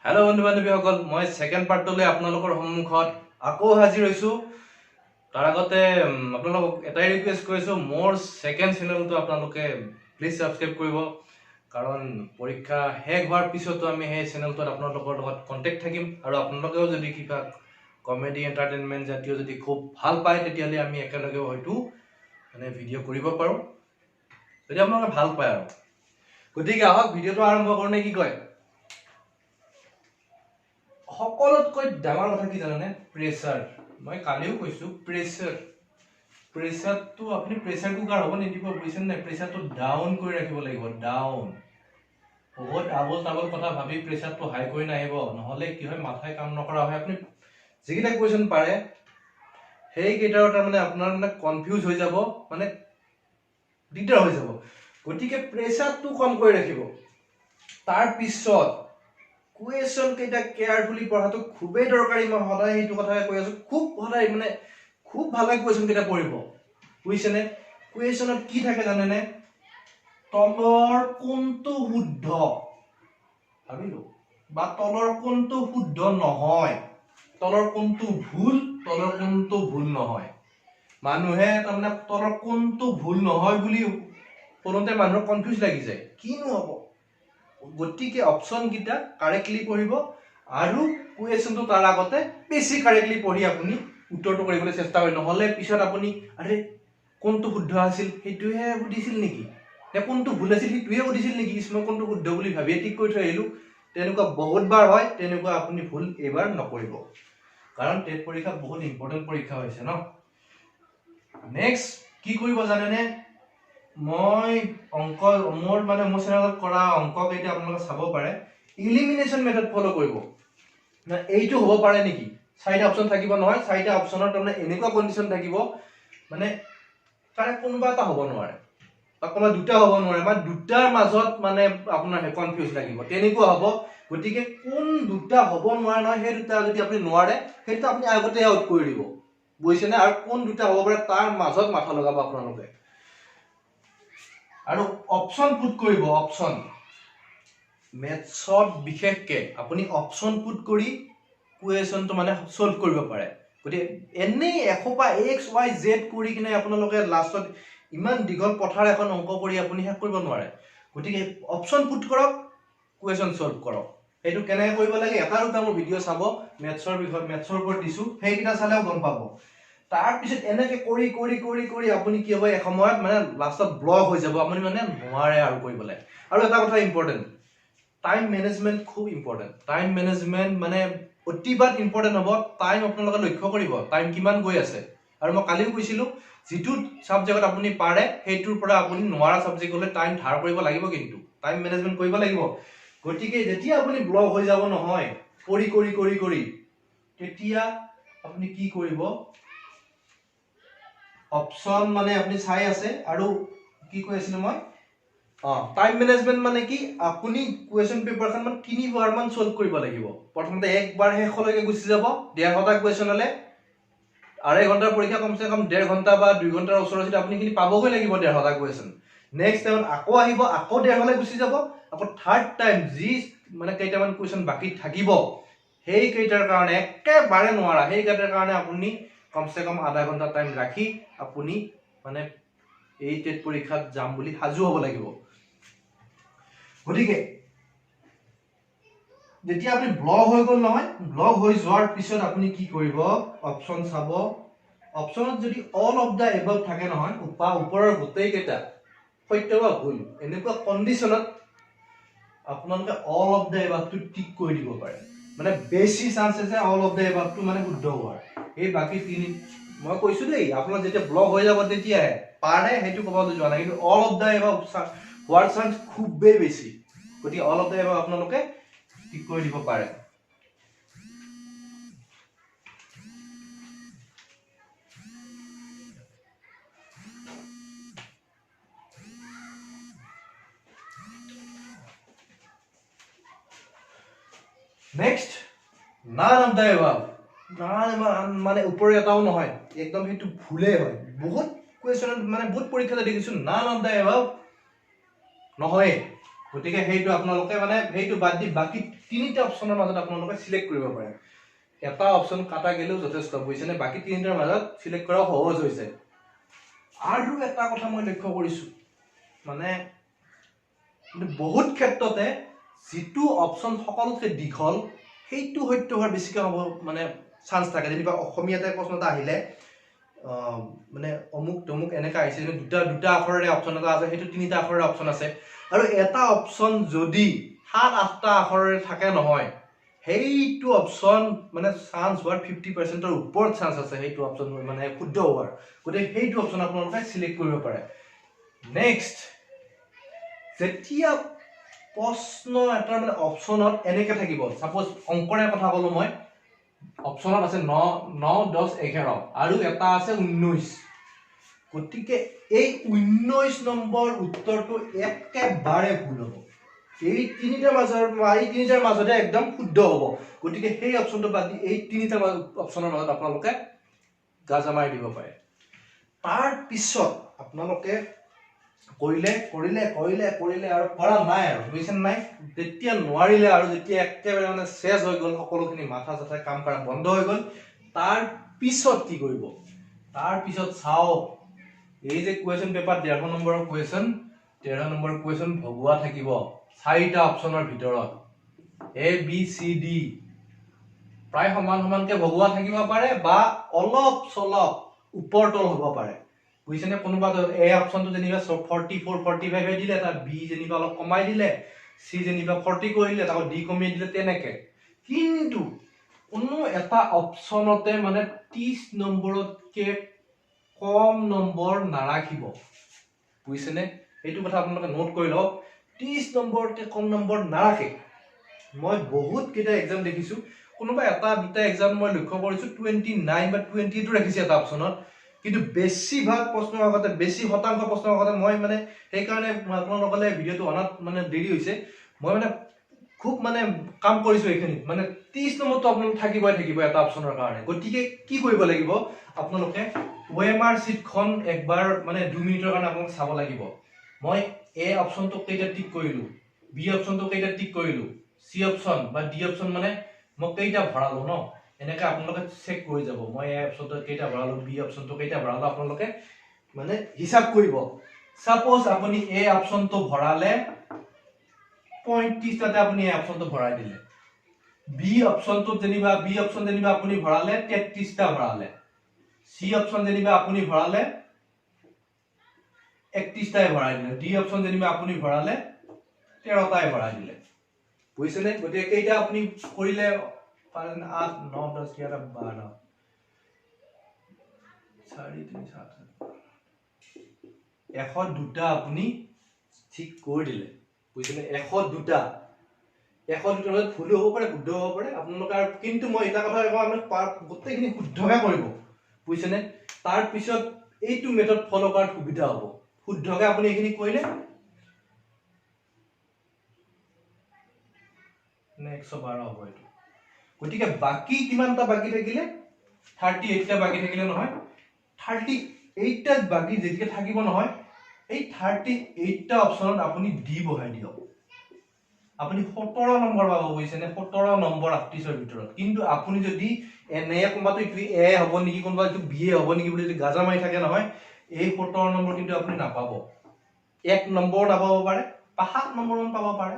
hello बंधु बान्धवीসকল মই second পাৰ্টলৈ আপোনালোকৰ সন্মুখত আকৌ হাজিৰ হৈছো তাৰ আগতে আপোনালোকক এটাই ৰিকুৱেষ্ট কৰিছো মোৰ সেকেন্ড চেনেলটো আপোনালোকে প্লিজ সাবস্ক্ৰাইব কৰিব কাৰণ পৰীক্ষা শেষ হোৱাৰ পিছতো আমি এই চেনেলটোত আপোনালোকৰ লগত কন্টেক্ট থাকিম আৰু আপোনালোকেও যদি কিবা কমেডি এন্টাৰটেইনমেন্ট জাতীয় যদি খুব ভাল পায় তেতিয়ালে আমি একেলগে হয়তো মানে ভিডিঅ' কৰিব পাৰো যদি আপোনালোকে ভাল পায় আৰু গতিকে আহক ভিডিঅ'টো আৰম্ভ কৰোঁ নে কি কয় সকলোতকৈ ডাঙৰ কথা কি জানেনে প্ৰেছাৰ মই কালিও কৈছো প্ৰেছাৰটো আপুনি প্ৰেছাৰ কুকাৰ হ'ব নিদিব বুজিছেনে নাই প্ৰেছাৰটো ডাউন কৰি ৰাখিব লাগিব ডাউন বহুত আবল তাবল কথা ভাবি প্ৰেছাৰটো হাই কৰি নাহিব নহলে কি হয় মাথায় কাম নকৰা হয় আপুনি যিকেইটা কুৱেশ্যন পাৰে সেই কেইটাৰ তাৰমানে আপোনাৰ মানে কনফিউজ হৈ যাব মানে দিগদাৰ হৈ যাব গতিকে প্ৰেছাৰটো কম কৰি ৰাখিব তাৰ পিছত কুৱেশ্যন কেইটা কেয়াৰফুলি পঢ়াটো খুবেই দৰকাৰী মই সদায় এইটো কথাই কৈ আছো খুব সদায় মানে খুব ভালকৈ কুৱেশ্যন কেইটা পঢ়িব বুজিছেনে কুৱেশ্যনত কি থাকে জানেনে তলৰ কোনটো শুদ্ধ ভাবিলো বা তলৰ কোনটো শুদ্ধ নহয় তলৰ কোনটো ভুল নহয় মানুহে তাৰমানে তলৰ কোনটো ভুল নহয় বুলি পঢ়োতে মানুহৰ কনফিউজ লাগি যায় কিনো হ'ব গতিকে অপচন কিটা কাৰেক্টলি পঢ়িব আৰু কুৱেশ্যনটো তাৰ আগতে বেছি কাৰেক্টলি পঢ়ি আপুনি উত্তৰটো কৰিবলৈ চেষ্টা কৰিব নহলে পিছত আপুনি আৰে কোনটো শুদ্ধ আছিল হেতুহে বুজিছিল নেকি নে কোনটো ভুল আছিল হেতুহে বুজিছিল নেকি মই কোনটো শুদ্ধ বুলি ভাবি ঠিক কৰি থৈ আহিলো তেনেকুৱা বহুতবাৰ হয় তেনেকুৱা আপুনি ভুল এবাৰ নকৰিব কাৰণ টেট পৰীক্ষা বহুত ইম্পৰ্টেন্ট পৰীক্ষা হৈছে ন নেক্সট কি কৰিব জানেনে মই অংক মোৰ চেনেলত কৰা অংক কেইটা আপোনালোকে চাব পাৰে ইলিমিনেশন মেথড ফলো কৰিব না এইটো হ'ব পাৰে নেকি চাৰিটা অপচন থাকিব নহয় চাৰিটা অপচনৰ তাৰমানে এনেকুৱা কন্ডিশন থাকিব মানে তাৰে কোনোবা এটা হ'ব নোৱাৰে বা কোনোবা দুটা হ'ব নোৱাৰে বা দুটাৰ মাজত মানে আপোনাৰ কনফিউজ লাগিব তেনেকুৱা হ'ব গতিকে কোন দুটা হ'ব নোৱাৰে নহয় সেই দুটা যদি আপুনি নোৱাৰে সেইটো আপুনি আগতে আউট কৰি দিব বুজিছেনে আৰু কোন দুটা হ'ব পাৰে তাৰ মাজত মাথা লগাব আপোনালোকে আৰু অপচন পুট কৰিব অপচন মেথছত বিশেষকে আপুনি অপচন পুট কৰি কুৱেশ্যনটো মানে সলভ কৰিব পাৰে গতিকে এনেই এসোপা এক্স ৱাই জেড কৰি কিনে আপোনালোকে লাষ্টত ইমান দীঘল পথাৰ এখন অংক কৰি আপুনি শেষ কৰিব নোৱাৰে গতিকে অপচন পুট কৰক কুৱেশ্যন সলভ কৰক এইটো কেনেকৈ কৰিব লাগে এটা দুটা মোৰ ভিডিঅ' চাব মেথছৰ বিষয়ে মেথছৰ ওপৰত দিছো সেইকেইটা চালেও গম পাব তাৰ পিছত এনেকে কৰি কৰি কৰি কৰি আপুনি কি হ'ব এসময়ত মানে লাষ্টত ব্লক হৈ যাব আপুনি মানে নোৱাৰে আৰু কৰিবলৈ আৰু এটা কথা ইম্পৰ্টেন্ট টাইম মেনেজমেন্ট খুব ইম্পৰ্টেন্ট টাইম মেনেজমেন্ট মানে অতিবাদ ইম্পৰ্টেন্ট হ'ব টাইম আপোনালোকে লক্ষ্য কৰিব টাইম কিমান গৈ আছে আৰু মই কালিও কৈছিলো যেটো সাবজেক্টত আপুনি পাৰে সেইটোৰ পৰা আপুনি নোৱাৰা সাবজেক্টলৈ টাইম ধাৰ কৰিব লাগিব কিন্তু টাইম মেনেজমেন্ট কৰিব লাগিব গতিকে যেতিয়া আপুনি ব্লক হৈ যাব নহয় কৰি কৰি কৰি কৰি তেতিয়া আপুনি কি কৰিব অপচন মানে আপুনি চাই আছে আৰু কি কৈ আছিল মই টাইম মেনেজমেন্ট মানে কি আপুনি কুৱেশ্যন পেপাৰখন মানে 3 বাৰ মান সলভ কৰিব লাগিব প্ৰথমতে একবাৰ শেষলৈকে গুচি যাব 1.5 কুৱেশ্যন হলে 2.5 ঘণ্টাৰ পৰীক্ষা কমসে কম 1.5 ঘণ্টা বা 2 ঘণ্টাৰ ওচৰত আপুনি খিনি পাবগৈ লাগিব 1.5 কুৱেশ্যন নেক্সট টাইম আকৌ আহিব আকৌ 1.5 লৈ গুচি যাব আকৌ থাৰ্ড টাইম যি মানে কেইটামান কুৱেশ্যন বাকি থাকিব সেই কেইটাৰ কাৰণে একেবাৰে নোৱাৰা সেই কেইটাৰ কাৰণে আপুনি কমসে কম আধা ঘণ্টা টাইম ৰাখি আপুনি মানে এই টেট পৰীক্ষাত যাম বুলি হাজু হ'ব লাগিব গতিকে যেতিয়া আপুনি ব্লক হৈ গ'ল নহয় ব্লক হৈ যোৱাৰ পিছত আপুনি কি কৰিব অপচন চাব অপচনত যদি অল অফ দা এবাভ থাকে নহয় ওপৰৰ গোটেই কেইটা সত্য বা ভুল এনেকুৱা কন্ডিশনত আপোনালোকে অল অফ দা এবাভটো টিক কৰি দিব পাৰে মানে বেছি চান্স আছে অল অফ দা এবাভটো মানে শুদ্ধ হোৱাৰ এই বাকি তিনি মই কৈছো দেই আপোনাৰ যেতিয়া ব্লক হৈ যাব তেতিয়া পাৰে হেতু ক'বলৈ যোৱা নাই কিন্তু অল অফ দা এবাভ হোৱাৰ চান্স খুবেই বেছি গতিকে অল অফ দা এবাভ আপোনালোকে ঠিক কৰি দিব পাৰে next none of the above মানে উপৰে এটাও নহয় একদম হেতু ভুলে হয় বহুত কুৱেশ্যন মানে বহুত পৰীক্ষাতে দেখিছো নান অফ দা এবাভ নহয় গতিকে সেইটো আপোনালোকে মানে সেইটো বাদ দি বাকি তিনিটা অপচনৰ মাজত আপোনালোকে সিলেক্ট কৰিব পাৰে এটা অপচন কাটা গেলেও যথেষ্ট বুজিছেনে বাকি তিনিটাৰ মাজত সিলেক্ট কৰা সহজ হৈছে আৰু এটা কথা মই লক্ষ্য কৰিছো মানে বহুত ক্ষেত্ৰতে যেটো অপচন সকলোতকৈ দীঘল সেইটো সত্য হোৱাৰ বেছিকৈ হ'ব মানে চান্স থাকে যেনিবা অসমীয়াতে প্ৰশ্ন এটা আহিলে মানে অমুক তমুক এনেকা আহিছে দুটা আখৰৰে অপচন এটা আছে সেইটো তিনিটা আখৰৰে অপচন আছে আৰু এটা অপচন যদি 7-8টা আখৰৰে থাকে নহয় সেইটো অপচন মানে চান্স হোৱাৰ 50% ৰ ওপৰত চান্স আছে সেইটো অপচন মানে শুদ্ধ হোৱাৰ গতিকে সেইটো অপচন আপোনালোকে সিলেক্ট কৰিব পাৰে নেক্সট যেতিয়া প্ৰশ্ন এটা মানে অপচনত এনেকে থাকিব সাপোজ অংকৰে কথা কলো মই অপচনত আছে 9 10 11 আৰু এটা আছে 19 গতিকে এই 19 নম্বৰ উত্তৰটো একেবাৰে ভুল হ'ব এই তিনিটাৰ মাজতে একদম শুদ্ধ হ'ব গতিকে সেই অপচনটো বাদ দি এই তিনিটা অপচনৰ মাজত আপোনালোকে গাজা মাৰি দিব পাৰে তাৰ পিছত আপোনালোকে কৰিলে আৰু কৰা নাই আৰু বুজিছেন নাই যেতিয়া নোৱাৰিলে আৰু যেতিয়া একেবাৰে মানে শেষ হৈ গ'ল সকলোখিনি মাথা চাথা কাম কৰা বন্ধ হৈ গ'ল তাৰ পিছত কি কৰিব তাৰ পিছত চাও এই যে কোৱেশ্চন পেপাৰ 13 নম্বৰৰ কোৱেশ্চন 13 নম্বৰ কোৱেশ্চন ভগুৱা থাকিব 4টা অপচনৰ ভিতৰত A B C D প্ৰায় সমানকে ভগুৱা থাকিব পাৰে বা অলপ চলপ ওপৰতল হ'ব পাৰে বুজিছেনে কোনোবা এ অপচনটো যেনিবা 44 45 দিলে তাৰ বি যেনিবা অলপ কমাই দিলে সি যেনিবা 40 কৰিলে তাকো ডি কমাই দিলে তেনেকে কিন্তু কোনো এটা অপচনতে মানে 30 নম্বৰতকে কম নম্বৰ নাৰাখিব বুজিছেনে এইটো কথা আপোনালোকে নোট কৰি লওক 30 নম্বৰতকে কম নম্বৰ নাৰাখে মই বহুত কেইটা এক্সাম দেখিছো কোনোবা এটা দুটা এক্সাম মই লক্ষ্য কৰিছো 29 বা 22 ৰাখিছে এটা অপচনত কিন্তু বেছিভাগ প্ৰশ্নৰ আগতে বেছি শতাংশ প্ৰশ্নৰ আগতে মই মানে সেই কাৰণে আপোনালোকলে ভিডিওটো অনাত মানে দেৰি হৈছে মই মানে খুব মানে কাম কৰিছো এইখিনি মানে 30 নম্বৰটো আপোনালোক থাকিব এটা অপচনৰ কাৰণে গতিকে কি কৰিব লাগিব আপোনালোকে OMR শীটখন একবাৰ মানে 2 মিনিটৰ কাৰণে আপোনালোক চাব লাগিব মই এ অপচনটো কেইটা টিক কৰিলো বি অপচনটো কেইটা টিক কৰিলো সি অপচন বা ডি অপচন মানে মই কেইটা ভৰালো ন এনেকা আপোনালোকে চেক কৰি যাব মই এ অপচনটো কেইটা ভৰালো বি অপচনটো কেইটা ভৰালো আপোনালোকে মানে হিসাব কৰিব সাপোজ আপুনি এ অপচনটো ভৰালে 35 টাতে আপুনি এ অপচনটো ভৰাই দিলে বি অপচনটো যেনিবা আপুনি ভৰালে 33 টা ভৰালে সি অপচন যেনিবা আপুনি ভৰালে 31 টাই ভৰাই দিলে ডি অপচন যেনিবা আপুনি ভৰালে 13 টাই ভৰাই দিলে বুজিছেনে গতিকে কেইটা আপুনি কৰিলে 8 9 10 11 12 4 3 7 102টা আপুনি ঠিক কৰি দিলে বুজিছেনে 102টা ভুল হ'ব পাৰে শুদ্ধ হ'ব পাৰে আপোনালোকে কিন্তু মই এটা কথা কওঁ আমি গোটেইখিনি শুদ্ধকে কৰিব বুজিছেনে তাৰ পিছত এইটো মেথড ফলো কৰাৰ সুবিধা হ'ব শুদ্ধকে আপুনি এইখিনি কৰিলে নে 112 হ'ব এইটো গতিকে বাকি কিমানটা বাকি থাকিলে 38 টা বাকি থাকিলে নহয় 38 টা বাকি যেতিকে থাকিব নহয় এই 38 টা অপচনত আপুনি ডি বহাই দিয়ক আপুনি 17 নম্বৰ পাব বুজিছেনে 17 নম্বৰ 38ৰ ভিতৰত কিন্তু আপুনি যদি এনে কোনবাটো ইটো এ হ'ব নেকি কোনবা ইটো বি এ হ'ব নেকি বুলি যদি গাজা মাৰি থাকে নহয় এই 17 নম্বৰ কিন্তু আপুনি নাপাব 1 নম্বৰ নাপাব পাৰে 5 নম্বৰ পাব পাৰে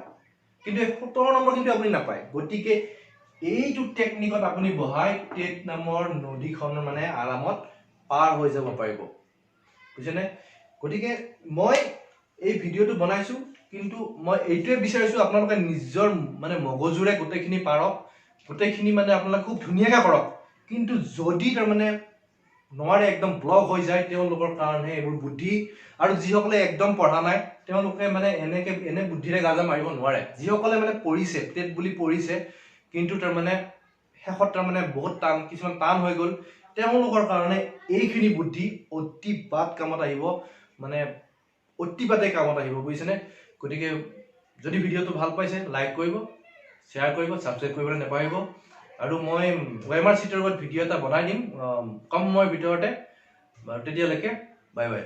কিন্তু 17 নম্বৰ কিন্তু আপুনি নাপায় গতিকে এইটো টেকনিকত আপুনি বহাই টেট নামৰ নদীখন মানে আৰামত পাৰ হৈ যাব পাৰিব বুজিছেনে গতিকে মই এই ভিডিওটো বনাইছো কিন্তু মই এইটোৱে বিচাৰিছো আপোনালোকে নিজৰ মানে মগজুৰে গোটেইখিনি পাৰক গোটেইখিনি মানে আপোনালোকে খুব ধুনীয়াকৈ কৰক কিন্তু যদি তাৰ মানে নোৱাৰে একদম ব্লক হৈ যায় তেওঁলোকৰ কাৰণে এইবোৰ বুদ্ধি আৰু যিসকলে একদম পঢ়া নাই তেওঁলোকে মানে এনে বুদ্ধিৰে গাজা মাৰিব নোৱাৰে যিসকলে মানে পঢ়িছে টেট বুলি পঢ়িছে কিন্তু তাৰ মানে শেষত তাৰ মানে বহুত কিছুমান টান হৈ গ'ল তেওঁলোকৰ কাৰণে এইখিনি বুদ্ধি অতিপাত কামত আহিব মানে অতিপাতে কামত আহিব বুজিছেনে গতিকে যদি ভিডিওটো ভাল পাইছে লাইক কৰিব শ্বেয়াৰ কৰিব সাবস্ক্ৰাইব কৰিবলৈ নাপাহৰিব আৰু মই OMR শীটৰ ওপৰত ভিডিও এটা বনাই দিম কম সময়ৰ ভিতৰতে তেতিয়ালৈকে বাই বাই